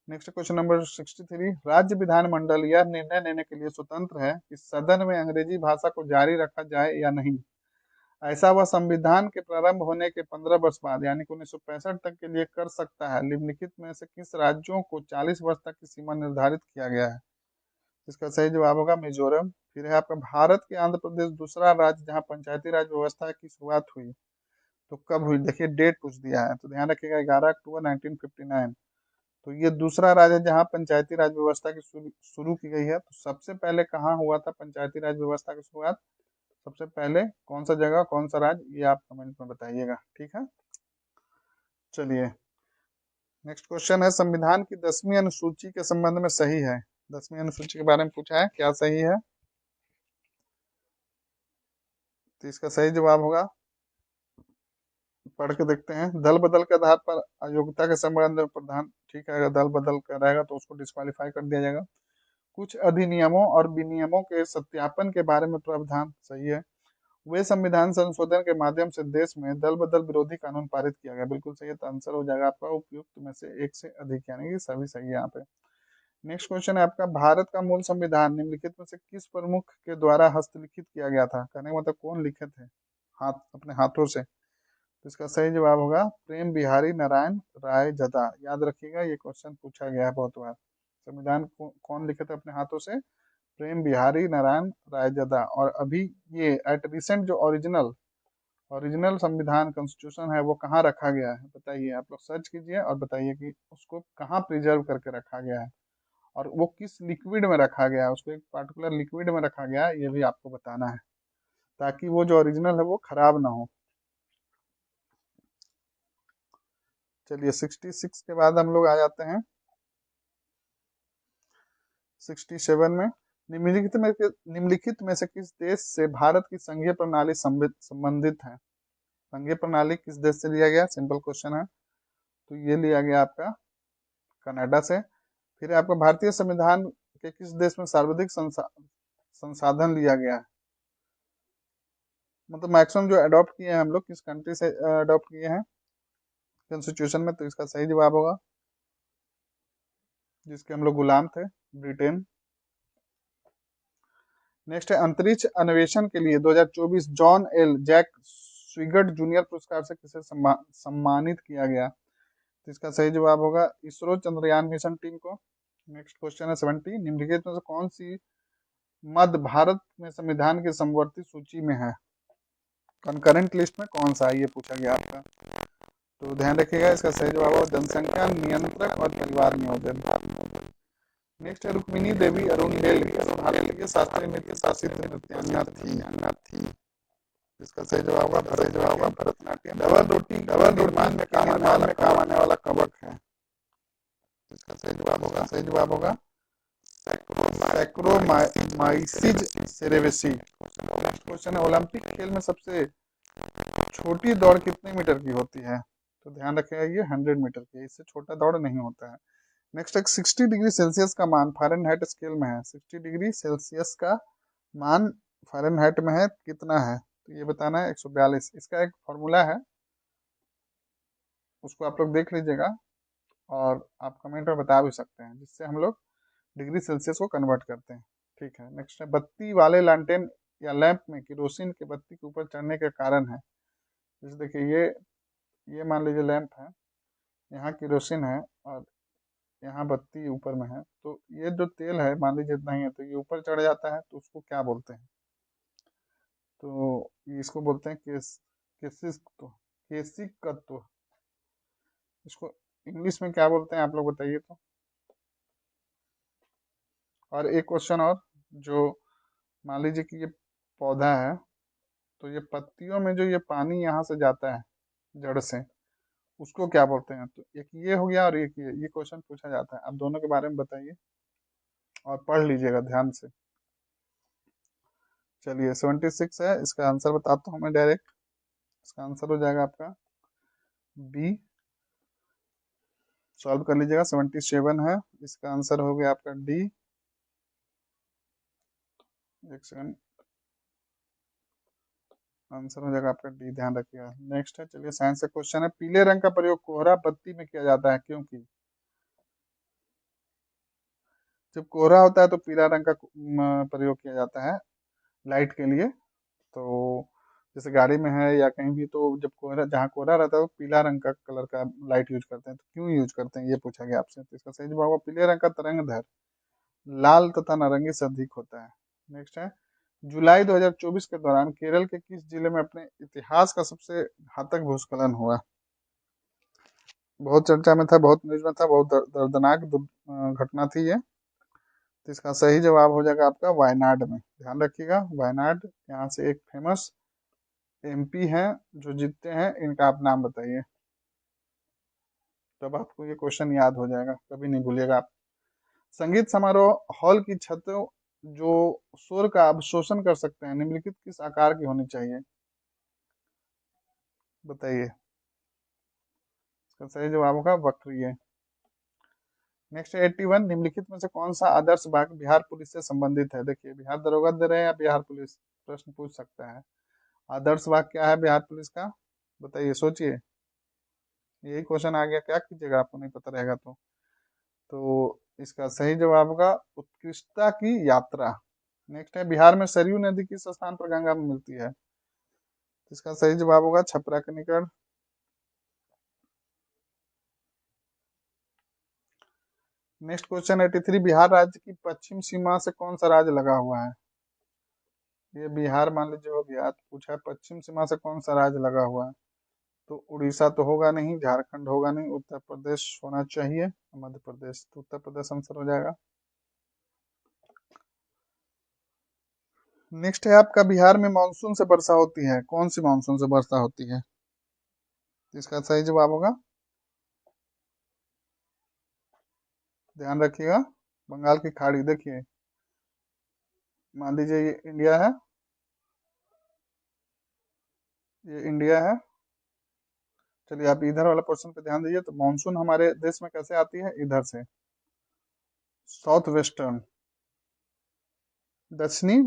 नेक्स्ट क्वेश्चन नंबर 63, राज्य विधानमंडल यह निर्णय लेने के लिए स्वतंत्र है कि सदन में अंग्रेजी भाषा को जारी रखा जाए या नहीं। ऐसा वह संविधान के प्रारंभ होने के 15 वर्ष बाद यानी कि 1965 तक के लिए कर सकता है। निम्नलिखित में से किस राज्यों को 40 वर्ष तक की सीमा निर्धारित किया गया है। इसका सही जवाब होगा मिजोरम। फिर है आपका भारत के आंध्र प्रदेश दूसरा राज्य जहां पंचायती राज व्यवस्था की शुरुआत हुई, तो कब हुई, देखिए डेट पूछ दिया है तो ध्यान रखिएगा 11 अक्टूबर 1959। तो ये दूसरा राज्य है जहाँ पंचायती राज व्यवस्था की शुरू की गई है। तो सबसे पहले कहाँ हुआ था पंचायती राज व्यवस्था की शुरुआत, सबसे पहले कौन सा जगह कौन सा राज्य, ये आप कमेंट में बताइएगा, ठीक है। चलिए नेक्स्ट क्वेश्चन है, संविधान की 10वीं अनुसूची के संबंध में सही है। 10वीं अनुसूची के बारे में पूछा है, क्या सही है। तो इसका सही जवाब होगा, पढ़ के देखते हैं, दल बदल के आधार पर अयोग्यता के संबंध में प्रधान, ठीक है, अगर दल बदल कर रहेगा तो उसको डिस्क्वालीफाई कर दिया जाएगा। कुछ अधिनियमों और विनियमों के सत्यापन के बारे में प्रावधान, सही है। वे संविधान संशोधन के माध्यम से देश में दल बदल विरोधी कानून पारित किया गया, बिल्कुल सही है। तो आंसर हो जाएगा आपका उपयुक्त में से एक से अधिक, यानी कि सभी सही है यहाँ पे। नेक्स्ट क्वेश्चन है आपका, भारत का मूल संविधान निम्नलिखित में से किस प्रमुख के द्वारा हस्तलिखित किया गया था। कहने का मतलब कौन लिखे थे, हाथ अपने हाथों से। तो इसका सही जवाब होगा प्रेम बिहारी नारायण राय जदा। याद रखिएगा ये क्वेश्चन पूछा गया है बहुत बार। संविधान कौन लिखे थे अपने हाथों से, प्रेम बिहारी नारायण रायजदा। और अभी ये एट रिसेंट जो ओरिजिनल ओरिजिनल संविधान कॉन्स्टिट्यूशन है वो कहाँ रखा गया है, बताइए। आप लोग सर्च कीजिए और बताइए कि उसको कहाँ प्रिजर्व करके रखा गया है और वो किस लिक्विड में रखा गया है, उसको एक पार्टिकुलर लिक्विड में रखा गया है, ये भी आपको बताना है ताकि वो जो ओरिजिनल है वो खराब ना हो। चलिए 66 के बाद हम लोग आ जाते हैं 67 में, निम्नलिखित में से किस देश से भारत की संघीय प्रणाली संबंधित है। संघीय प्रणाली किस देश से लिया गया, सिंपल क्वेश्चन है। तो ये लिया गया आपका कनाडा से। फिर आपका भारतीय संविधान के किस देश में सर्वाधिक संसाधन लिया गया है, मतलब मैक्सिमम जो अडॉप्ट किए हैं हम लोग किस कंट्री से अडॉप्ट किए हैं कॉन्स्टिट्यूशन में। तो इसका सही जवाब होगा जिसके हम लोग गुलाम थे, ब्रिटेन। नेक्स्ट है, अंतरिक्ष अन्वेषण के लिए 2024 जॉन एल जैक स्विगर्ट जूनियर पुरस्कार से किसे सम्मानित किया गया। तो इसका सही जवाब होगा इसरो चंद्रयान मिशन टीम को। नेक्स्ट क्वेश्चन है 70, निम्नलिखित में से कौन सी मध्य भारत में संविधान की समवर्ती सूची में है, कंकरेंट लिस्ट में कौन सा है, ये पूछा गया आपका। तो ध्यान रखिएगा इसका सही जवाब होगा जनसंख्या नियंत्रक और परिवार नियोजन। नेक्स्ट है, रुक्मिणी देवी अरुणडेल भारतीय शास्त्रीय नृत्य शासित नृत्यांगना थी। इसका सही जवाब होगा भरतनाट्यम। डबल रोटी निर्माण में काम आने वाला कवक है। इसका सही जवाब होगा सैक्रोमाइसिस सेरेवेसी। क्वेश्चन है, ओलंपिक खेल में सबसे छोटी दौड़ कितने मीटर की होती है? तो ध्यान रखिएगा ये 100 मीटर की है, इससे छोटा दौड़ नहीं होता है। नेक्स्ट एक 60 डिग्री सेल्सियस का मान फ़ारेनहाइट स्केल में है, 60 डिग्री सेल्सियस का मान फ़ारेनहाइट में है कितना है? तो ये बताना है 142। इसका एक फॉर्मूला है, उसको आप लोग देख लीजिएगा और आप कमेंट में बता भी सकते हैं, जिससे हम लोग डिग्री सेल्सियस को कन्वर्ट करते हैं। ठीक है, नेक्स्ट है, बत्ती वाले लालटेन या लैंप में केरोसिन के बत्ती के ऊपर चढ़ने के कारण है। जैसे देखिए ये मान लीजिए लैंप है, यहाँ केरोसिन है और यहाँ बत्ती ऊपर में है, तो ये जो तेल है मान लीजिए इतना ही है, तो ये ऊपर चढ़ जाता है, तो उसको क्या बोलते हैं? तो ये इसको बोलते हैं केसिकत्व। इसको इंग्लिश में क्या बोलते हैं आप लोग बताइए तो। और एक क्वेश्चन और, जो मान लीजिए कि ये पौधा है, तो ये पत्तियों में जो ये पानी यहाँ से जाता है जड़ से, उसको क्या बोलते हैं? तो एक ये हो गया और एक ये क्वेश्चन पूछा जाता है। आप दोनों के बारे में बताइए और पढ़ लीजिएगा ध्यान से। चलिए 76 है, इसका आंसर बताता हूँ मैं डायरेक्ट। इसका आंसर हो जाएगा आपका बी। सॉल्व कर लीजिएगा, 77 है, इसका आंसर हो गया आपका डी। एक सेकंड, आंसर हो जाएगा आपका डी, ध्यान रखिएगा। नेक्स्ट है, चलिए साइंस का क्वेश्चन है, पीले रंग का प्रयोग कोहरा बत्ती में किया जाता है क्योंकि? जब कोहरा होता है तो पीला रंग का प्रयोग किया जाता है लाइट के लिए। तो जैसे गाड़ी में है या कहीं भी, तो जब कोहरा, जहाँ कोहरा रहता है, वो पीला रंग का कलर का लाइट यूज करते हैं। तो क्यों यूज करते हैं ये पूछा गया आपसे। तो इसका सही जवाब होगा, पीले रंग का तरंग दैर्घ्य लाल तथा नारंगी से अधिक होता है। नेक्स्ट है, जुलाई 2024 के दौरान केरल के किस जिले में अपने इतिहास का सबसे घातक भूस्खलन हुआ? बहुत चर्चा में था, बहुत न्यूज में था, बहुत दर्दनाक घटना थी ये। तो इसका सही जवाब हो जाएगा आपका वायनाड में। ध्यान रखिएगा, वायनाड, यहाँ से एक फेमस एमपी हैं जो जीतते हैं, इनका आप नाम बताइए, तब आपको ये क्वेश्चन याद हो जाएगा, कभी नहीं भूलिएगा आप। संगीत समारोह हॉल की छतें जो शोर का अवशोषण कर सकते हैं, निम्नलिखित किस आकार की होनी चाहिए? बताइए, इसका सही जवाब होगा वक्रीय। नेक्स्ट 81, निम्नलिखित में से कौन सा आदर्श वाक्य बिहार पुलिस से संबंधित है? देखिए, बिहार दरोगा दे रहे हैं या बिहार पुलिस, प्रश्न पूछ सकता है। आदर्श वाक्य क्या है बिहार पुलिस का? बताइए, सोचिए, यही क्वेश्चन आ गया, क्या कीजिएगा आपको नहीं पता रहेगा तो इसका सही जवाब होगा उत्कृष्टता की यात्रा। नेक्स्ट है, बिहार में सरयू नदी किस स्थान पर गंगा में मिलती है? इसका सही जवाब होगा छपरा के निकट। नेक्स्ट क्वेश्चन 83, बिहार राज्य की पश्चिम सीमा से कौन सा राज्य लगा हुआ है? ये बिहार मान लीजिए हो गया, तो पूछा है पश्चिम सीमा से कौन सा राज्य लगा हुआ है। तो उड़ीसा तो होगा नहीं, झारखंड होगा नहीं, उत्तर प्रदेश होना चाहिए, मध्य प्रदेश, तो उत्तर प्रदेश आंसर हो जाएगा। नेक्स्ट है आपका, बिहार में मानसून से वर्षा होती है, कौन सी मानसून से वर्षा होती है? इसका सही जवाब होगा, ध्यान रखिएगा, बंगाल की खाड़ी। देखिए, मान लीजिए ये इंडिया है, ये इंडिया है। चलिए आप इधर वाला पोर्शन पे ध्यान दीजिए, तो मानसून हमारे देश में कैसे आती है? इधर से, साउथ वेस्टर्न, दक्षिणी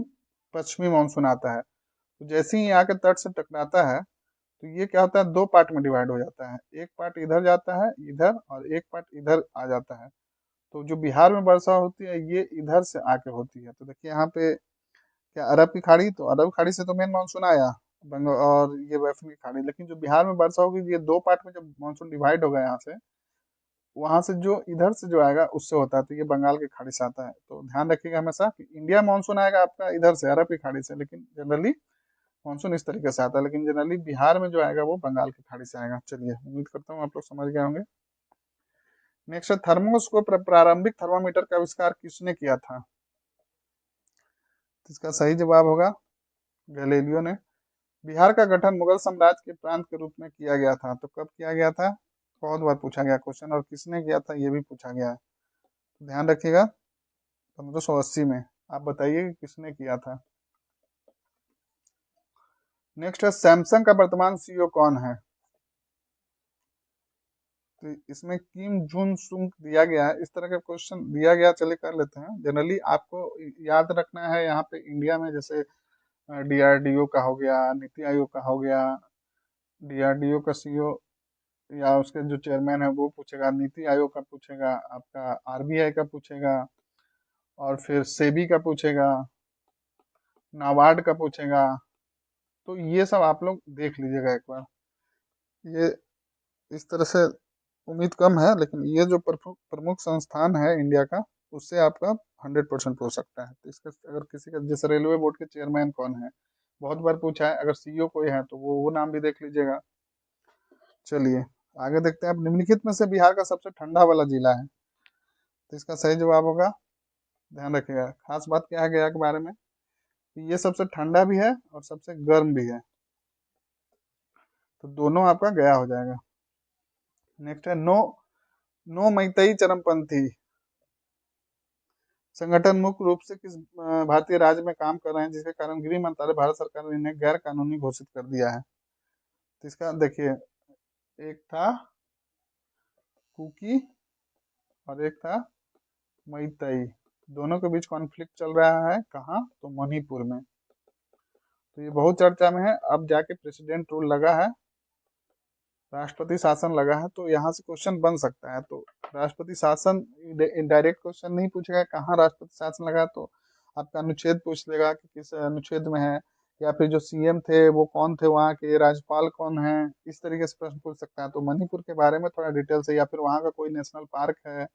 पश्चिमी मानसून आता है। तो जैसे ही यहाँ के तट से टकराता है, तो ये क्या होता है, दो पार्ट में डिवाइड हो जाता है। एक पार्ट इधर जाता है, इधर, और एक पार्ट इधर आ जाता है। तो जो बिहार में वर्षा होती है, ये इधर से आके होती है। तो देखिए यहाँ पे क्या, अरब की खाड़ी, तो अरब खाड़ी से तो मेन मानसून आया, बंगाल और ये वेस्टर्न की खाड़ी। लेकिन जो बिहार में वर्षा होगी, ये दो पार्ट में जब मानसून डिवाइड होगा यहाँ से, वहां से जो इधर से जो आएगा उससे होता है, तो ये बंगाल की खाड़ी से आता है। तो ध्यान रखिएगा हमेशा कि इंडिया मानसून आएगा आपका इधर से, अरब की खाड़ी से, लेकिन जनरली मानसून इस तरीके से आता है, लेकिन जनरली बिहार में जो आएगा वो बंगाल की खाड़ी से आएगा। चलिए, उम्मीद करता हूँ आप लोग समझ गए होंगे। नेक्स्ट है, थर्मोस्कोप, प्रारंभिक थर्मामीटर का आविष्कार किसने किया था? तो इसका सही जवाब होगा गैलीलियो ने। बिहार का गठन मुगल साम्राज्य के प्रांत के रूप में किया गया था, तो कब किया गया था? बहुत बार पूछा गया क्वेश्चन, और किसने किया था ये भी पूछा गया है, तो ध्यान रखिएगा। 1580 में। आप बताइए कि किसने किया था। नेक्स्ट है सैमसंग का वर्तमान सीईओ कौन है। तो इसमें किम जुन सुंग दिया गया है, इस तरह का क्वेश्चन दिया गया, चलिए कर लेते हैं। जनरली आपको याद रखना है यहाँ पे इंडिया में, जैसे डीआरडीओ का हो गया, नीति आयोग का हो गया। डीआरडीओ का सीईओ या उसके जो चेयरमैन है वो पूछेगा, नीति आयोग का पूछेगा, आपका आरबीआई का पूछेगा, और फिर सेबी का पूछेगा, नाबार्ड का पूछेगा। तो ये सब आप लोग देख लीजिएगा एक बार। ये इस तरह से उम्मीद कम है, लेकिन ये जो प्रमुख प्रमुख संस्थान है इंडिया का, उससे आपका 100% हो सकता है। तो इसका अगर किसी का, जैसे रेलवे बोर्ड के चेयरमैन कौन है, बहुत बार पूछा है। अगर सीईओ कोई है तो वो नाम भी देख लीजिएगा। चलिए आगे देखते हैं। अब निम्नलिखित में से बिहार का सबसे ठंडा वाला जिला है। तो इसका सही जवाब होगा, ध्यान रखिएगा, खास बात क्या है गया के बारे में, कि ये सबसे ठंडा भी है और सबसे गर्म भी है। तो दोनों आपका गया हो जाएगा। नेक्स्ट है नो मैतेई चरमपंथी संगठन मुख्य रूप से किस भारतीय राज्य में काम कर रहे हैं, जिसके कारण गृह मंत्रालय भारत सरकार ने इन्हें गैर कानूनी घोषित कर दिया है। तो इसका देखिए, एक था कुकी और एक था मैतेई। दोनों के बीच कॉन्फ्लिक्ट चल रहा है, कहाँ, तो मणिपुर में। तो ये बहुत चर्चा में है। अब जाके प्रेसिडेंट रूल लगा है, राष्ट्रपति शासन लगा है, तो यहाँ से क्वेश्चन बन सकता है। तो राष्ट्रपति शासन डायरेक्ट क्वेश्चन नहीं पूछेगा कहाँ राष्ट्रपति शासन लगा, तो आपका अनुच्छेद पूछ लेगा कि किस अनुच्छेद में है, या फिर जो सीएम थे वो कौन थे, वहाँ के राज्यपाल कौन है, इस तरीके से प्रश्न पूछ सकता है। तो मणिपुर के बारे में थोड़ा डिटेल से, या फिर वहाँ का कोई नेशनल पार्क है,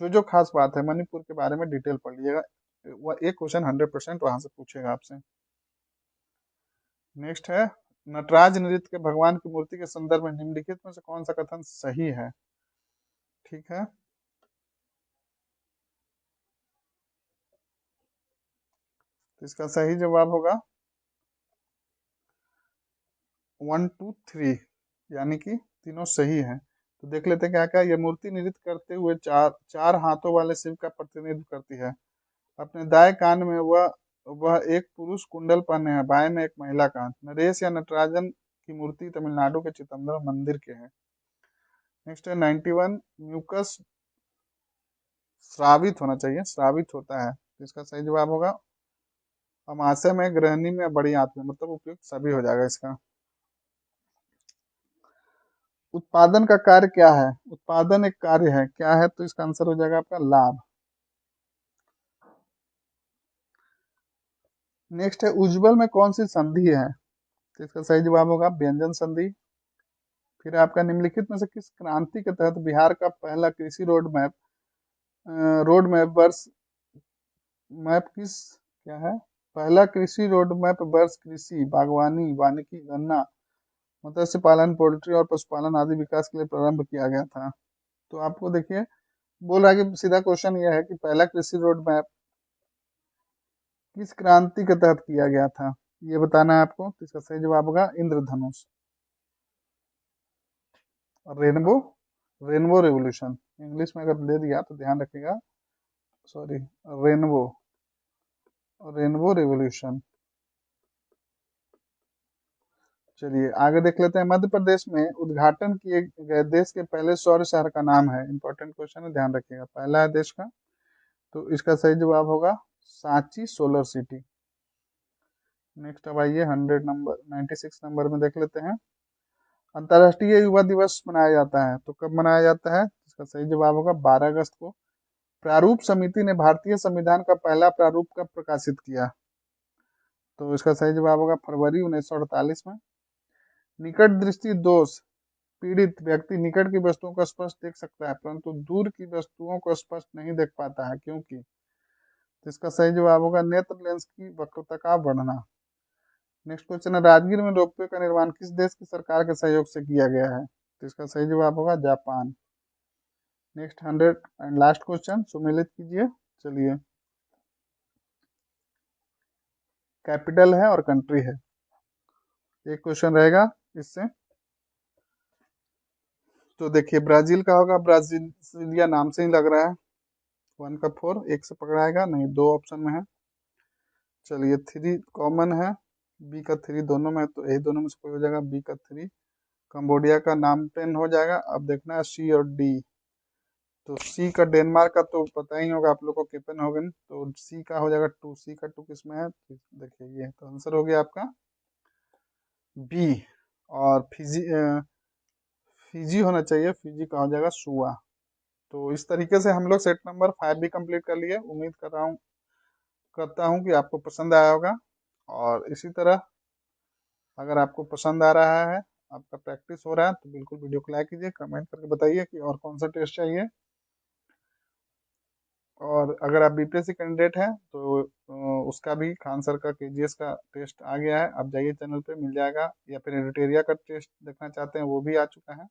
जो जो खास बात है मणिपुर के बारे में डिटेल पढ़ लीजिएगा। एक क्वेश्चन 100% वहां से पूछेगा आपसे। नेक्स्ट है नटराज नृत्य के भगवान की मूर्ति के संदर्भ में निम्नलिखित में से कौन सा कथन सही है। ठीक है, तो इसका सही जवाब होगा 1 2 3, यानी कि तीनों सही है। तो देख लेते हैं क्या क्या। यह मूर्ति नृत्य करते हुए चार हाथों वाले शिव का प्रतिनिधित्व करती है। अपने दाएं कान में वह एक पुरुष कुंडल पहने है, बाएं में एक महिला का। नरेश या नटराजन की मूर्ति तमिलनाडु के चिदम्बरम मंदिर के है। नेक्स्ट है 91 म्यूकस श्रावित होना चाहिए, श्रावित होता है। तो इसका सही जवाब होगा अमाशय में, गृहिणी में, बड़ी आंत में, मतलब उपयुक्त सभी हो जाएगा इसका। उत्पादन का कार्य क्या है। उत्पादन एक कार्य है, क्या है, तो इसका आंसर हो जाएगा आपका लाभ। नेक्स्ट है उज्जवल में कौन सी संधि है। तो इसका सही जवाब होगा व्यंजन संधि। फिर आपका निम्नलिखित में से किस क्रांति के तहत बिहार का पहला कृषि रोड मैप वर्ष मैप किस क्या है, पहला कृषि रोड मैप वर्ष कृषि, बागवानी, वानिकी, गन्ना, मत्स्य पालन, पोल्ट्री और पशुपालन आदि विकास के लिए प्रारंभ किया गया था। तो आपको देखिए बोल रहा है कि सीधा क्वेश्चन यह है कि पहला कृषि रोड मैप किस क्रांति के तहत किया गया था, ये बताना है आपको। तो इसका सही जवाब होगा इंद्रधनुष। रेनबो रेनबो रेवोल्यूशन, इंग्लिश में अगर दे दिया तो ध्यान रखिएगा, सॉरी, रेनबो रेनबो रेवोल्यूशन। चलिए आगे देख लेते हैं। मध्य प्रदेश में उद्घाटन किए गए देश के पहले सौर शहर का नाम है। इंपॉर्टेंट क्वेश्चन है, ध्यान रखिएगा, पहला है देश का। तो इसका सही जवाब होगा सांची सोलर सिटी। नेक्स्ट अब आइए 96 नंबर में देख लेते हैं। अंतर्राष्ट्रीय युवा दिवस मनाया जाता है, तो कब मनाया जाता है। इसका सही जवाब होगा 12 अगस्त को। प्रारूप समिति ने भारतीय संविधान का पहला प्रारूप कब प्रकाशित किया। तो इसका सही जवाब होगा फरवरी 1948 में। निकट दृष्टि दोष पीड़ित व्यक्ति निकट की वस्तुओं को स्पष्ट देख सकता है, परंतु दूर की वस्तुओं को स्पष्ट नहीं देख पाता है, क्योंकि। तो इसका सही जवाब होगा नेत्र लेंस की वक्रता का बढ़ना। नेक्स्ट क्वेश्चन है राजगीर में रोपवे का निर्माण किस देश की सरकार के सहयोग से किया गया है। तो इसका सही जवाब होगा Japan. Next 100 and last question सुमेलित कीजिए। चलिए, कैपिटल है और कंट्री है, एक क्वेश्चन रहेगा इससे। तो देखिए ब्राजील का होगा, ब्राजीलिया नाम से ही लग रहा है। 1 का 4 एक से पकड़ाएगा नहीं, 2 ऑप्शन में है। चलिए 3 कॉमन है, बी का 3 दोनों में है, तो यही दोनों में से कोई हो जाएगा, बी का 3। कंबोडिया का नाम 10 हो जाएगा। अब देखना है सी और डी। तो सी का डेनमार्क का तो पता ही होगा आप लोग को, कोपेनहेगन, तो सी का हो जाएगा 2। सी का 2 किस में है, तो देखिए ये तो आंसर हो गया आपका बी। और फिजी होना चाहिए, फिजी का हो जाएगा सुआ। तो इस तरीके से हम लोग सेट नंबर 5 भी कंप्लीट कर लिए। उम्मीद करता हूँ कि आपको पसंद आया होगा। और इसी तरह अगर आपको पसंद आ रहा है, आपका प्रैक्टिस हो रहा है, तो बिल्कुल वीडियो को लाइक कीजिए, कमेंट करके बताइए कि और कौन सा टेस्ट चाहिए। और अगर आप बीपीएससी कैंडिडेट हैं तो उसका भी खान सर का केजीएस का टेस्ट आ गया है, आप जाइए चैनल पे मिल जाएगा। या फिर एडिटेरिया का टेस्ट देखना चाहते हैं, वो भी आ चुका है।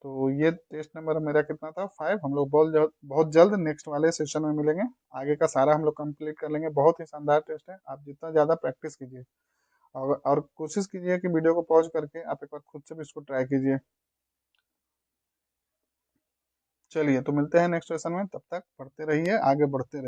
तो ये टेस्ट नंबर मेरा कितना था, 5। हम लोग बहुत जल्द नेक्स्ट वाले सेशन में मिलेंगे। आगे का सारा हम लोग कंप्लीट कर लेंगे। बहुत ही शानदार टेस्ट है, आप जितना ज़्यादा प्रैक्टिस कीजिए और कोशिश कीजिए कि वीडियो को पॉज करके आप एक बार खुद से भी इसको ट्राई कीजिए। चलिए तो मिलते हैं नेक्स्ट सेशन में, तब तक पढ़ते रहिए, आगे बढ़ते रहिए।